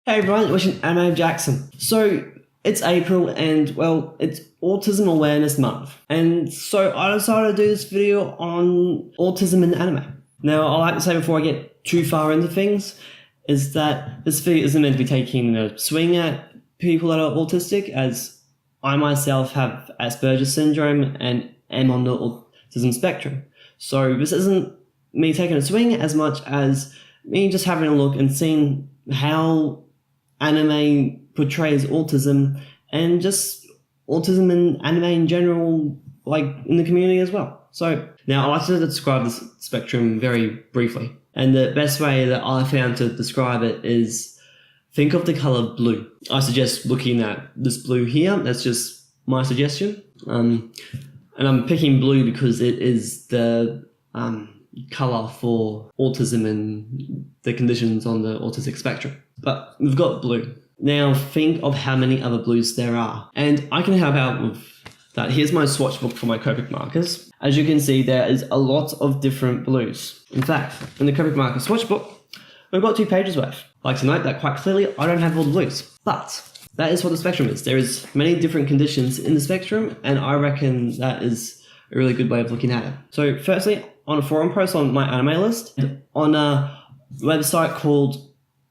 Hey everyone, it's Anime Jackson. So it's April and well, it's Autism Awareness Month. And so I decided to do this video on autism in anime. Now I like to say before I get too far into things is that this video isn't meant to be taking a swing at people that are autistic, as I myself have Asperger's syndrome and am on the autism spectrum. So this isn't me taking a swing as much as me just having a look and seeing how anime portrays autism and just autism in anime in general, like in the community as well. So now I like to describe this spectrum very briefly. And the best way that I found to describe it is think of the color blue. I suggest looking at this blue here. That's just my suggestion. And I'm picking blue because it is the color for autism and the conditions on the autistic spectrum. But we've got blue. Now think of how many other blues there are. And I can help out with that. Here's my swatch book for my Copic markers. As you can see, there is a lot of different blues. In fact, in the Copic marker swatch book, we've got 2 pages worth. I'd like to note that quite clearly, I don't have all the blues. But that is what the spectrum is. There is many different conditions in the spectrum, and I reckon that is a really good way of looking at it. So firstly, on a forum post on my anime list, on a website called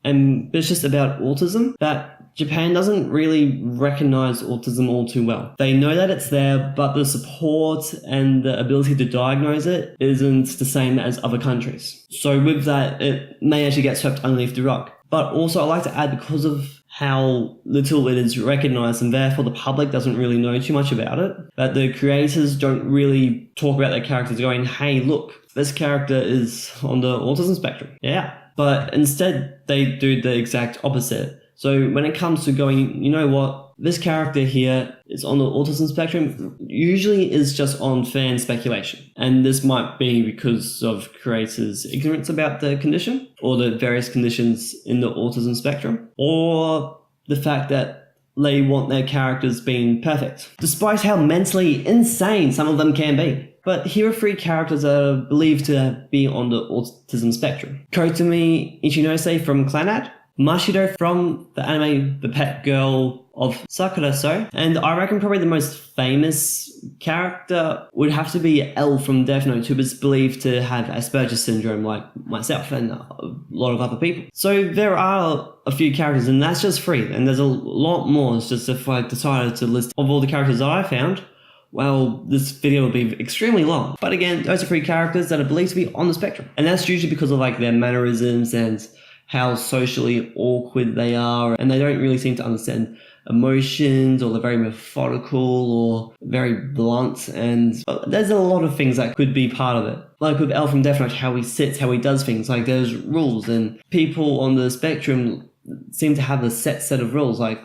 Ambitious About Autism, that Japan doesn't really recognize autism all too well. They know that it's there, but the support and the ability to diagnose it isn't the same as other countries. So with that, it may actually get swept underneath the rug. But also I like to add, because of how little it is recognized and therefore the public doesn't really know too much about it, that the creators don't really talk about their characters going, hey, look, this character is on the autism spectrum. Yeah. But instead they do the exact opposite. So when it comes to going, you know what, this character here is on the autism spectrum, usually is just on fan speculation. And this might be because of creators' ignorance about the condition or the various conditions in the autism spectrum, or the fact that they want their characters being perfect, despite how mentally insane some of them can be. But here are 3 characters that are believed to be on the autism spectrum. Kotomi Ichinose from Clannad, Mashido from the anime The Pet Girl of Sakura-so, and I reckon probably the most famous character would have to be L from Death Note, who is believed to have Asperger's syndrome like myself and a lot of other people. So there are a few characters, and that's just 3, and there's a lot more. It's just if I decided to list of all the characters that I found, well, this video would be extremely long. But again, those are 3 characters that are believed to be on the spectrum. And that's usually because of like their mannerisms and how socially awkward they are, and they don't really seem to understand emotions, or they're very methodical or very blunt, and there's a lot of things that could be part of it. Like with L from Death Note, how he sits, how he does things, like there's rules, and people on the spectrum seem to have a set of rules. Like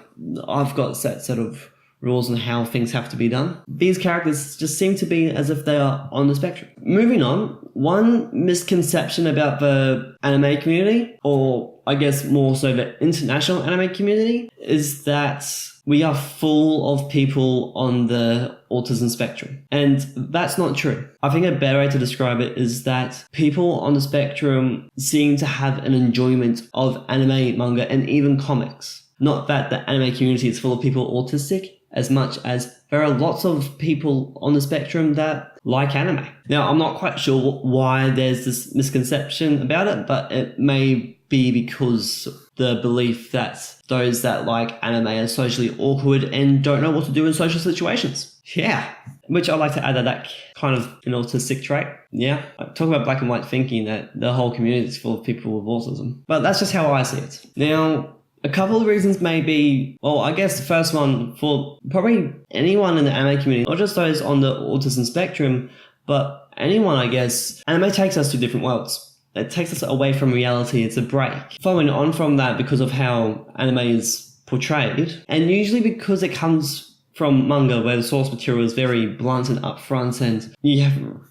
I've got a set of rules on how things have to be done. These characters just seem to be as if they are on the spectrum. Moving on, one misconception about the anime community, or I guess more so the international anime community, is that we are full of people on the autism spectrum. And that's not true. I think a better way to describe it is that people on the spectrum seem to have an enjoyment of anime, manga, and even comics. Not that the anime community is full of people autistic, as much as there are lots of people on the spectrum that like anime. Now, I'm not quite sure why there's this misconception about it, but it may be because the belief that those that like anime are socially awkward and don't know what to do in social situations. Yeah. Which I like to add that kind of an autistic trait. Yeah. I talk about black and white thinking that the whole community is full of people with autism. But that's just how I see it. Now, a couple of reasons may be, well, I guess the first one for probably anyone in the anime community, not just those on the autism spectrum, but anyone, I guess, anime takes us to different worlds. It takes us away from reality. It's a break. Following on from that, because of how anime is portrayed, and usually because it comes from manga, where the source material is very blunt and upfront, and you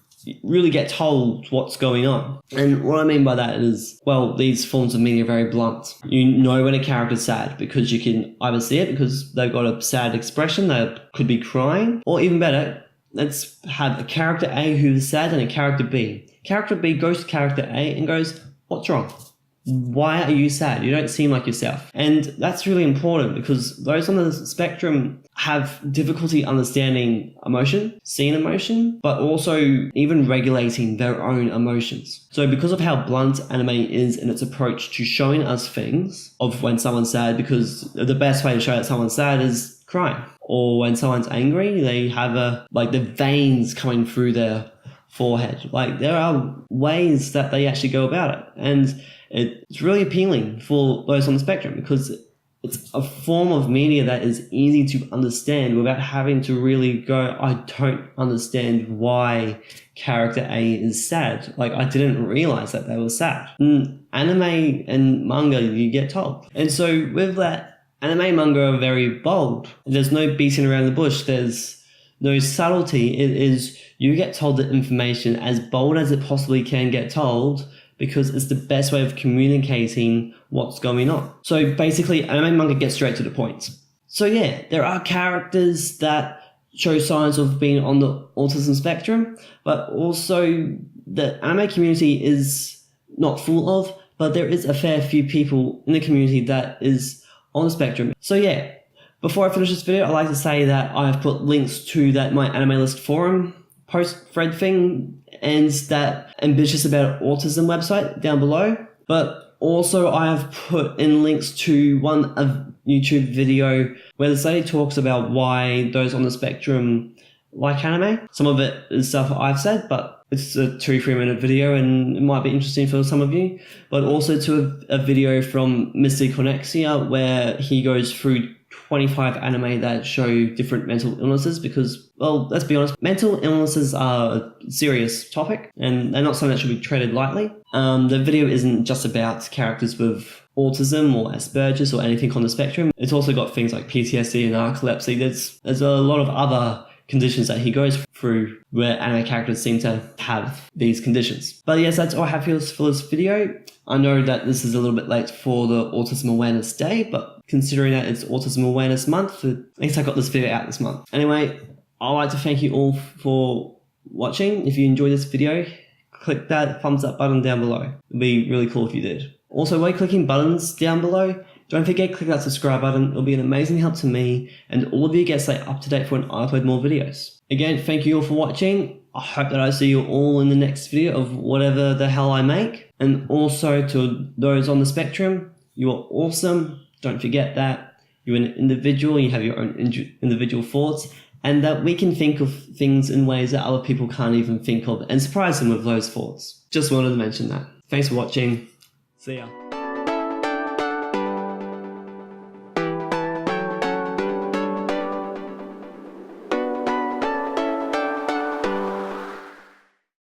really get told what's going on. And what I mean by that is, well, these forms of media are very blunt. You know when a character's sad because you can either see it because they've got a sad expression, they could be crying, or even better, let's have a character A who's sad and a character B. Character B goes to character A and goes, what's wrong? why are you sad? You don't seem like yourself. And that's really important because those on the spectrum have difficulty understanding emotion, seeing emotion, but also even regulating their own emotions. So because of how blunt anime is in its approach to showing us things of when someone's sad, because the best way to show that someone's sad is crying. Or when someone's angry, they have the veins coming through their forehead. Like, there are ways that they actually go about it. And it's really appealing for those on the spectrum because it's a form of media that is easy to understand without having to really go, I don't understand why character A is sad. Like, I didn't realize that they were sad. In anime and manga, you get told. And so with that, anime and manga are very bold. There's no beating around the bush. There's no subtlety. It is, you get told the information as bold as it possibly can get told because it's the best way of communicating what's going on. So basically, anime and manga gets straight to the point. So yeah, there are characters that show signs of being on the autism spectrum, but also the anime community is not full of, but there is a fair few people in the community that is on the spectrum. So yeah, before I finish this video, I'd like to say that I have put links to that my anime list forum post thread thing and that Ambitious About Autism website down below. But also I have put in links to one YouTube video where the lady talks about why those on the spectrum like anime. Some of it is stuff I've said, but it's a 2-3 minute video and it might be interesting for some of you. But also to a video from Mr. Connexia where he goes through 25 anime that show different mental illnesses because, well, let's be honest, mental illnesses are a serious topic and they're not something that should be treated lightly. The video isn't just about characters with autism or Asperger's or anything on the spectrum. It's also got things like PTSD and narcolepsy. There's a lot of other conditions that he goes through where anime characters seem to have these conditions. But yes, that's all I have for this video. I know that this is a little bit late for the Autism Awareness Day, but considering that it's Autism Awareness Month, at least I got this video out this month. Anyway, I'd like to thank you all for watching. If you enjoyed this video, click that thumbs up button down below. It'd be really cool if you did. Also, while clicking buttons down below, don't forget to click that subscribe button. It'll be an amazing help to me and all of you get stay up to date for when I upload more videos. Again, thank you all for watching. I hope that I see you all in the next video of whatever the hell I make. And also to those on the spectrum, you are awesome. Don't forget that. You're an individual, you have your own individual thoughts, and that we can think of things in ways that other people can't even think of and surprise them with those thoughts. Just wanted to mention that. Thanks for watching. See ya.